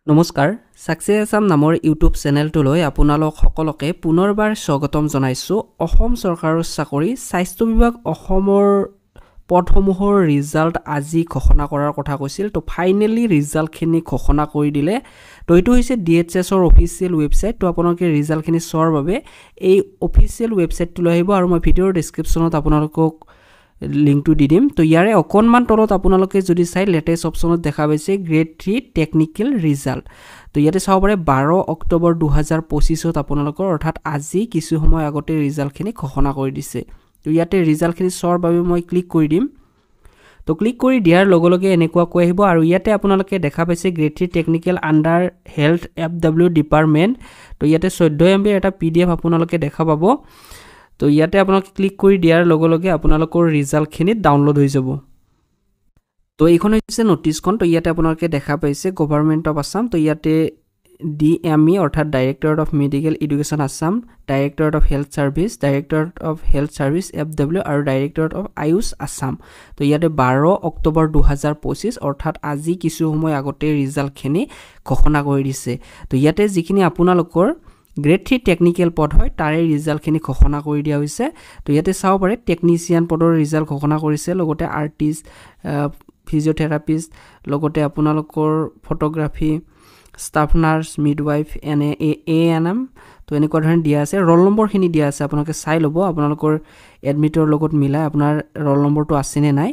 নমস্কাৰ সাকসেছ আসাম নামৰ ইউটিউব চেনেলটোলৈ আপোনালোক সকলোকে পুনৰবাৰ স্বাগতম জনাইছো। অসম চৰকাৰৰ চাকৰি স্বাস্থ্য বিভাগ অসমৰ পদসমূহৰ ৰিজাল্ট আজি ঘোষণা কৰাৰ কথা কৈছিল। তো ফাইনালি ৰিজাল্টখিনি ঘোষণা কৰি দিলে। তো এইটো হৈছে DHS ৰ অফিচিয়েল ৱেবছাইট। তো আপোনালোকে ৰিজাল্টখিনি চোৱাৰ বাবে এই অফিচিয়েল ৱেবছাইটটোলৈ আহিব আৰু মই ভিডিঅ'ৰ ডেসক্ৰিপচনত আপোনালোকক লিংকটো দি দিম। তো ইয়াৰে অকনমান তলত আপোনালোকে যদি চাই লেটেষ্ট অপচনত দেখা পাইছে গ্ৰেড 3 টেকনিক্যাল ৰিজাল্ট। তো ইয়াতে চাব পাৰে 12 অক্টোবৰ 2025ত আপোনালোকৰ অৰ্থাৎ আজি কিছু সময় আগতে ৰিজাল্টখিনি ঘোষণা কৰি দিছে। তো ইয়াতে ৰিজাল্টখিনি চোৱাৰ বাবে মই ক্লিক কৰি দিম। তো ক্লিক কৰি দিয়াৰ লগে লগে এনেকুৱা কৈ আহিব আৰু ইয়াতে আপোনালোকে দেখা পাইছে grade 3 technical under health FW department. তো ইয়াতে 14 MB এটা PDF আপোনালোকে দেখা পাব। তো ইয়াতে আপোনালোকে ক্লিক কৰি দিয়াৰ লগে লগে আপোনালোকৰ ৰিজাল্টখিনি ডাউনলোড হৈ যাব। তো এইখন হৈছে নোটিছখন। তো ইয়াতে আপোনালোকে দেখা পাইছে গভৰ্ণমেণ্ট অফ আসাম। তো ইয়াতে DME অৰ্থাৎ directorate of medical education Assam, directorate of health service, directorate of health service FW আৰু ডাইৰেক্টৰেট অফ আয়ুষ আসাম। তো ইয়াতে 12 অক্টোবৰ 2025 অৰ্থাৎ আজি কিছু সময় আগতে ৰিজাল্টখিনি ঘোষণা কৰি দিছে। তো ইয়াতে যিখিনি আপোনালোকৰ গ্ৰেড 3 টেকনিক্যাল পদ হয় তাৰে ৰিজাল্টখিনি ঘোষণা কৰি দিয়া হৈছে। তো ইয়াতে চাব পাৰে টেকনিচিয়ান পদৰ ৰিজাল্ট ঘোষণা কৰিছে, লগতে আৰ্টিষ্ট, ফিজিঅথেৰাপিষ্ট, লগতে আপোনালোকৰ photography, staff nurse, midwife, ANM। তো এনেকুৱা ধৰণে দিয়া আছে। ৰোল নম্বৰখিনি দিয়া আছে, আপোনালোকে চাই ল'ব আপোনালোকৰ এডমিটৰ লগত মিলাই আপোনাৰ ৰোল নম্বৰটো আছে নে নাই।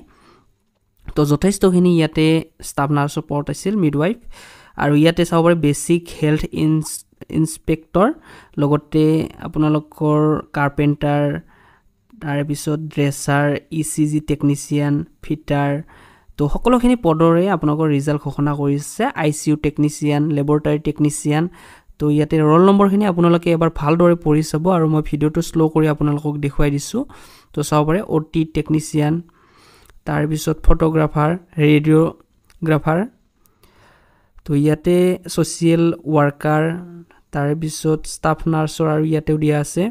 তো যথেষ্টখিনি ইয়াতে ষ্টাফ নাৰ্ছৰ পদ আছিল, মিডৱাইফ। আৰু ইয়াতে চাব পাৰে বেছিক হেল্থ ইনস্পেক্টৰ, লগতে আপোনালোকৰ কাৰ্পেণ্টাৰ, তাৰপিছত ড্ৰেছাৰ, ECG টেকনিচিয়ান, ফিটাৰ। তো সকলোখিনি পদৰে আপোনালোকৰ ৰিজাল্ট ঘোষণা কৰিছে। ICU technician, laboratory technician. তো ইয়াতে ৰোল নম্বৰখিনি আপোনালোকে এবাৰ ভালদৰে পঢ়ি চাব আৰু মই ভিডিঅ'টো শ্ল' কৰি আপোনালোকক দেখুৱাই দিছোঁ। তো চাব পাৰে OT টেকনিচিয়ান, তাৰপিছত ফটোগ্ৰাফাৰ, ৰেডিঅ'গ্ৰাফাৰ। তো ইয়াতে ছ'চিয়েল ৱাৰ্কাৰ, তাৰপিছত ষ্টাফ নাৰ্ছৰ আৰু ইয়াতেও দিয়া আছে।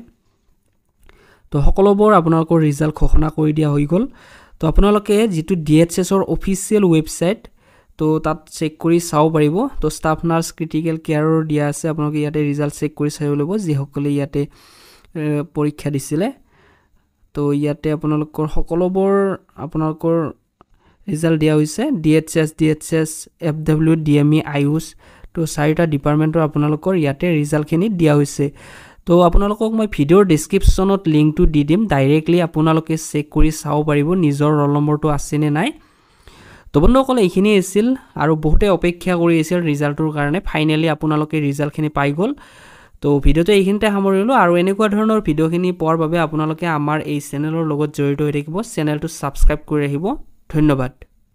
তো সকলোবোৰ আপোনালোকৰ ৰিজাল্ট ঘোষণা কৰি দিয়া হৈ গ'ল। তো আপোনালোকে যিটো DHS ৰ অফিচিয়েল ৱেবছাইট, তো তাত চেক কৰি চাব পাৰিব। তো ষ্টাফ নাৰ্ছ ক্ৰিটিকেল কেয়াৰৰ দিয়া আছে, আপোনালোকে ইয়াতে ৰিজাল্ট চেক কৰি চাই ল'ব যিসকলে ইয়াতে পৰীক্ষা দিছিলে। তো ইয়াতে আপোনালোকৰ সকলোবোৰ আপোনালোকৰ ৰিজাল্ট দিয়া হৈছে। DHS, FW, DME, Ayush. তো 4টা ডিপাৰ্টমেণ্টৰ আপোনালোকৰ ইয়াতে ৰিজাল্টখিনি দিয়া হৈছে। তো আপোনালোকক মই ভিডিঅ'ৰ ডেসক্ৰিপচনত লিংকটো দি দিম, ডাইৰেক্টলি আপোনালোকে চেক কৰি চাব পাৰিব নিজৰ ৰোল নম্বৰটো আছে নে নাই। তো বন্ধুসকল এইখিনি আছিল আৰু বহুতে অপেক্ষা কৰি আছিল ৰিজাল্টৰ কাৰণে। ফাইনেলি আপোনালোকে ৰিজাল্টখিনি পাই গ'ল। তো ভিডিঅ'টো এইখিনিতে সামৰিলোঁ আৰু এনেকুৱা ধৰণৰ ভিডিঅ'খিনি পোৱাৰ বাবে আপোনালোকে আমাৰ এই চেনেলৰ লগত জড়িত হৈ থাকিব। চেনেলটো ছাবস্ক্ৰাইব কৰি ৰাখিব। ধন্যবাদ।